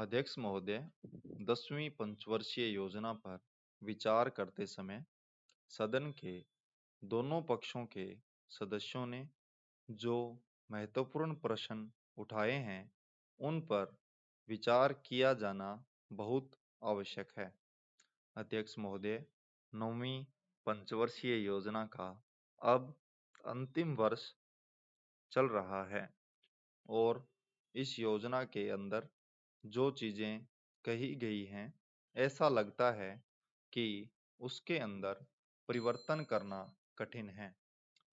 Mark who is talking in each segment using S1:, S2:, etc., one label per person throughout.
S1: अध्यक्ष महोदय, 10वीं पंचवर्षीय योजना पर विचार करते समय सदन के दोनों पक्षों के सदस्यों ने जो महत्वपूर्ण प्रश्न उठाए हैं, उन पर विचार किया जाना बहुत आवश्यक है। अध्यक्ष महोदय, 9वीं पंचवर्षीय योजना का अब अंतिम वर्ष चल रहा है और इस योजना के अंदर जो चीजें कही गई हैं, ऐसा लगता है कि उसके अंदर परिवर्तन करना कठिन है,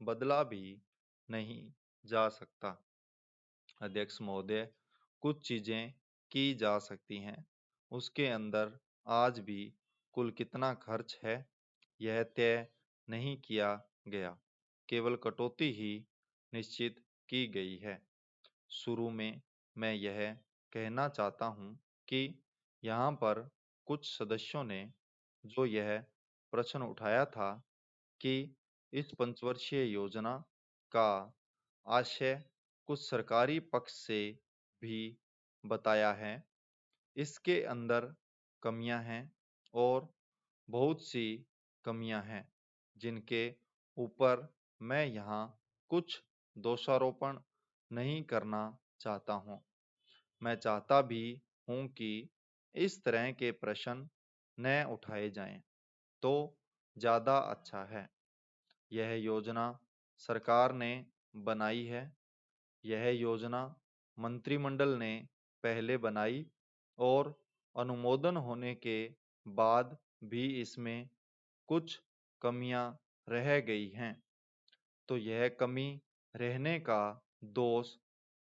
S1: बदला भी नहीं जा सकता। अध्यक्ष महोदय, कुछ चीजें की जा सकती हैं, उसके अंदर आज भी कुल कितना खर्च है, यह तय नहीं किया गया, केवल कटौती ही निश्चित की गई है। शुरू में मैं यह कहना चाहता हूं कि यहाँ पर कुछ सदस्यों ने जो यह प्रश्न उठाया था कि इस पंचवर्षीय योजना का आशय कुछ सरकारी पक्ष से भी बताया है। इसके अंदर कमियां हैं और बहुत सी कमियां हैं, जिनके ऊपर मैं यहाँ कुछ दोषारोपण नहीं करना चाहता हूँ। मैं चाहता भी हूँ कि इस तरह के प्रश्न न उठाए जाएं, तो ज़्यादा अच्छा है। यह योजना सरकार ने बनाई है। यह योजना मंत्रिमंडल ने पहले बनाई और अनुमोदन होने के बाद भी इसमें कुछ कमियां रह गई हैं। तो यह कमी रहने का दोष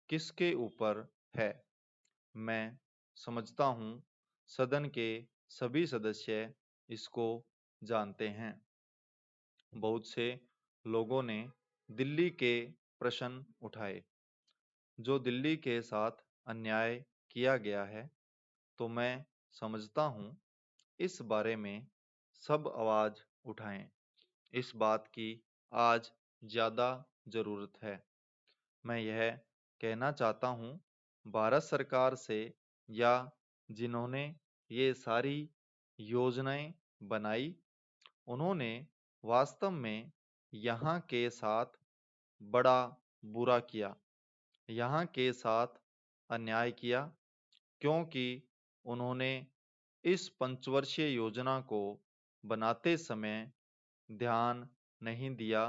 S1: किसके ऊपर है? मैं समझता हूँ सदन के सभी सदस्य इसको जानते हैं। बहुत से लोगों ने दिल्ली के प्रश्न उठाए, जो दिल्ली के साथ अन्याय किया गया है। तो मैं समझता हूँ इस बारे में सब आवाज उठाएं। इस बात की आज ज्यादा जरूरत है। मैं यह कहना चाहता हूँ भारत सरकार से, या जिन्होंने ये सारी योजनाएं बनाई, उन्होंने वास्तव में यहाँ के साथ बड़ा बुरा किया, यहाँ के साथ अन्याय किया, क्योंकि उन्होंने इस पंचवर्षीय योजना को बनाते समय ध्यान नहीं दिया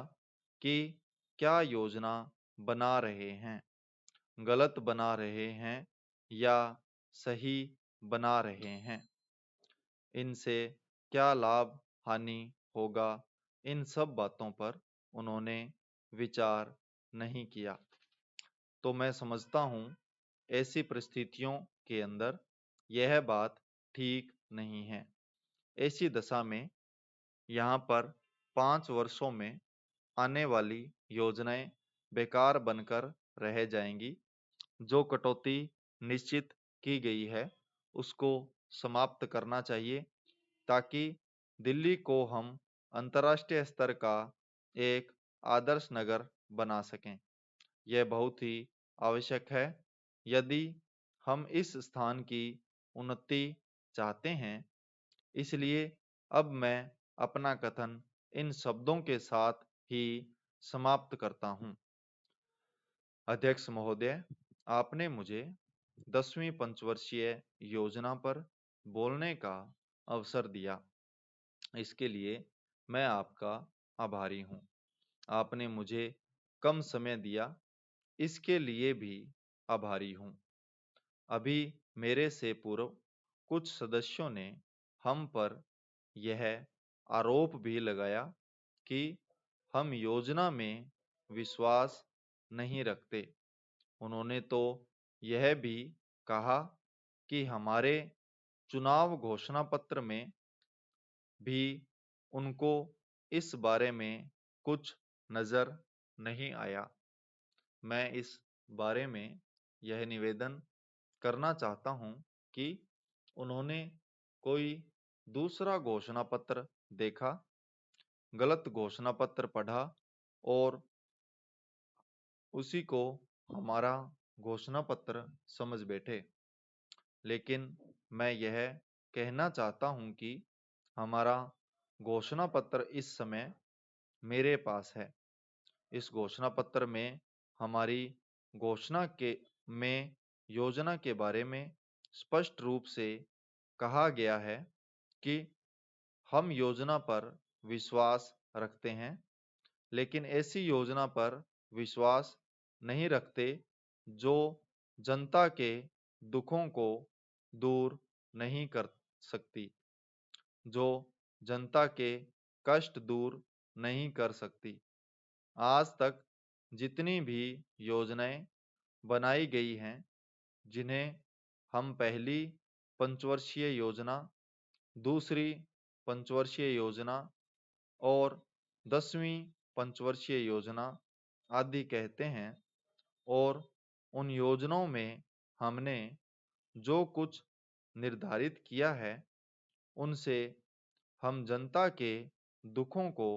S1: कि क्या योजना बना रहे हैं, गलत बना रहे हैं या सही बना रहे हैं, इनसे क्या लाभ हानि होगा, इन सब बातों पर उन्होंने विचार नहीं किया। तो मैं समझता हूँ ऐसी परिस्थितियों के अंदर यह बात ठीक नहीं है। ऐसी दशा में यहाँ पर 5 वर्षों में आने वाली योजनाएं बेकार बनकर रह जाएंगी। जो कटौती निश्चित की गई है, उसको समाप्त करना चाहिए, ताकि दिल्ली को हम अंतर्राष्ट्रीय स्तर का एक आदर्श नगर बना सकें। यह बहुत ही आवश्यक है। यदि हम इस स्थान की उन्नति चाहते हैं, इसलिए अब मैं अपना कथन इन शब्दों के साथ ही समाप्त करता हूं। अध्यक्ष महोदय, आपने मुझे 10वीं पंचवर्षीय योजना पर बोलने का अवसर दिया, इसके लिए मैं आपका आभारी हूं। आपने मुझे कम समय दिया, इसके लिए भी आभारी हूं। अभी मेरे से पूर्व कुछ सदस्यों ने हम पर यह आरोप भी लगाया कि हम योजना में विश्वास नहीं रखते। उन्होंने तो यह भी कहा कि हमारे चुनाव घोषणा पत्र में भी उनको इस बारे में कुछ नजर नहीं आया। मैं इस बारे में यह निवेदन करना चाहता हूं कि उन्होंने कोई दूसरा घोषणा पत्र देखा, गलत घोषणा पत्र पढ़ा और उसी को हमारा घोषणा पत्र समझ बैठे। लेकिन मैं यह कहना चाहता हूं कि हमारा घोषणा पत्र इस समय मेरे पास है। इस घोषणा पत्र में हमारी घोषणा के में योजना के बारे में स्पष्ट रूप से कहा गया है कि हम योजना पर विश्वास रखते हैं, लेकिन ऐसी योजना पर विश्वास नहीं रखते जो जनता के दुखों को दूर नहीं कर सकती, जो जनता के कष्ट दूर नहीं कर सकती। आज तक जितनी भी योजनाएं बनाई गई हैं, जिन्हें हम पहली पंचवर्षीय योजना, दूसरी पंचवर्षीय योजना और 10वीं पंचवर्षीय योजना आदि कहते हैं, और उन योजनाओं में हमने जो कुछ निर्धारित किया है, उनसे हम जनता के दुखों को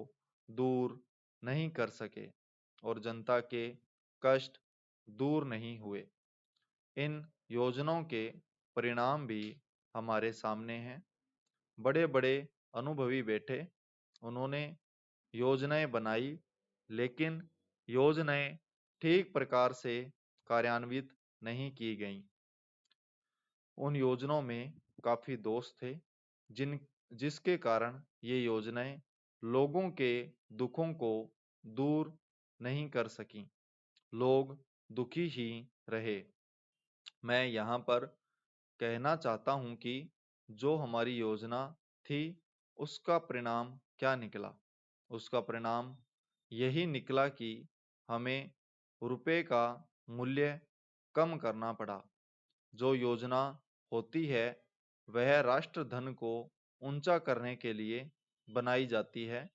S1: दूर नहीं कर सके और जनता के कष्ट दूर नहीं हुए। इन योजनाओं के परिणाम भी हमारे सामने हैं। बड़े बड़े अनुभवी बैठे, उन्होंने योजनाएं बनाई, लेकिन योजनाएं ठीक प्रकार से कार्यान्वित नहीं की गईं। उन योजनाओं में काफी दोष थे, जिसके कारण ये योजनाएं लोगों के दुखों को दूर नहीं कर सकीं। लोग दुखी ही रहे। मैं यहाँ पर कहना चाहता हूँ कि जो हमारी योजना थी, उसका परिणाम क्या निकला? उसका परिणाम यही निकला कि हमें रुपए का मूल्य कम करना पड़ा। जो योजना होती है, वह राष्ट्र धन को ऊंचा करने के लिए बनाई जाती है,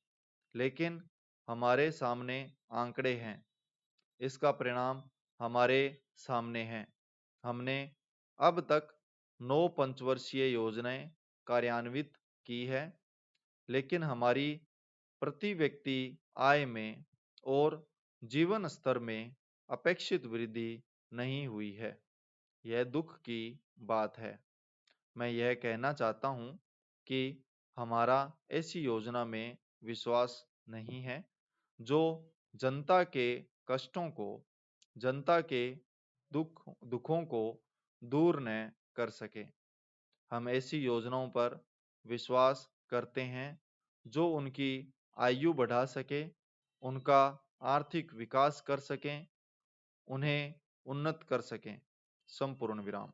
S1: लेकिन हमारे सामने आंकड़े हैं। इसका परिणाम हमारे सामने है। हमने अब तक 9 पंचवर्षीय योजनाएं कार्यान्वित की है, लेकिन हमारी प्रति व्यक्ति आय में और जीवन स्तर में अपेक्षित वृद्धि नहीं हुई है। यह दुख की बात है। मैं यह कहना चाहता हूं कि हमारा ऐसी योजना में विश्वास नहीं है जो जनता के कष्टों को, जनता के दुखों को दूर न कर सके। हम ऐसी योजनाओं पर विश्वास करते हैं जो उनकी आयु बढ़ा सके, उनका आर्थिक विकास कर सकें, उन्हें उन्नत कर सकें। संपूर्ण विराम।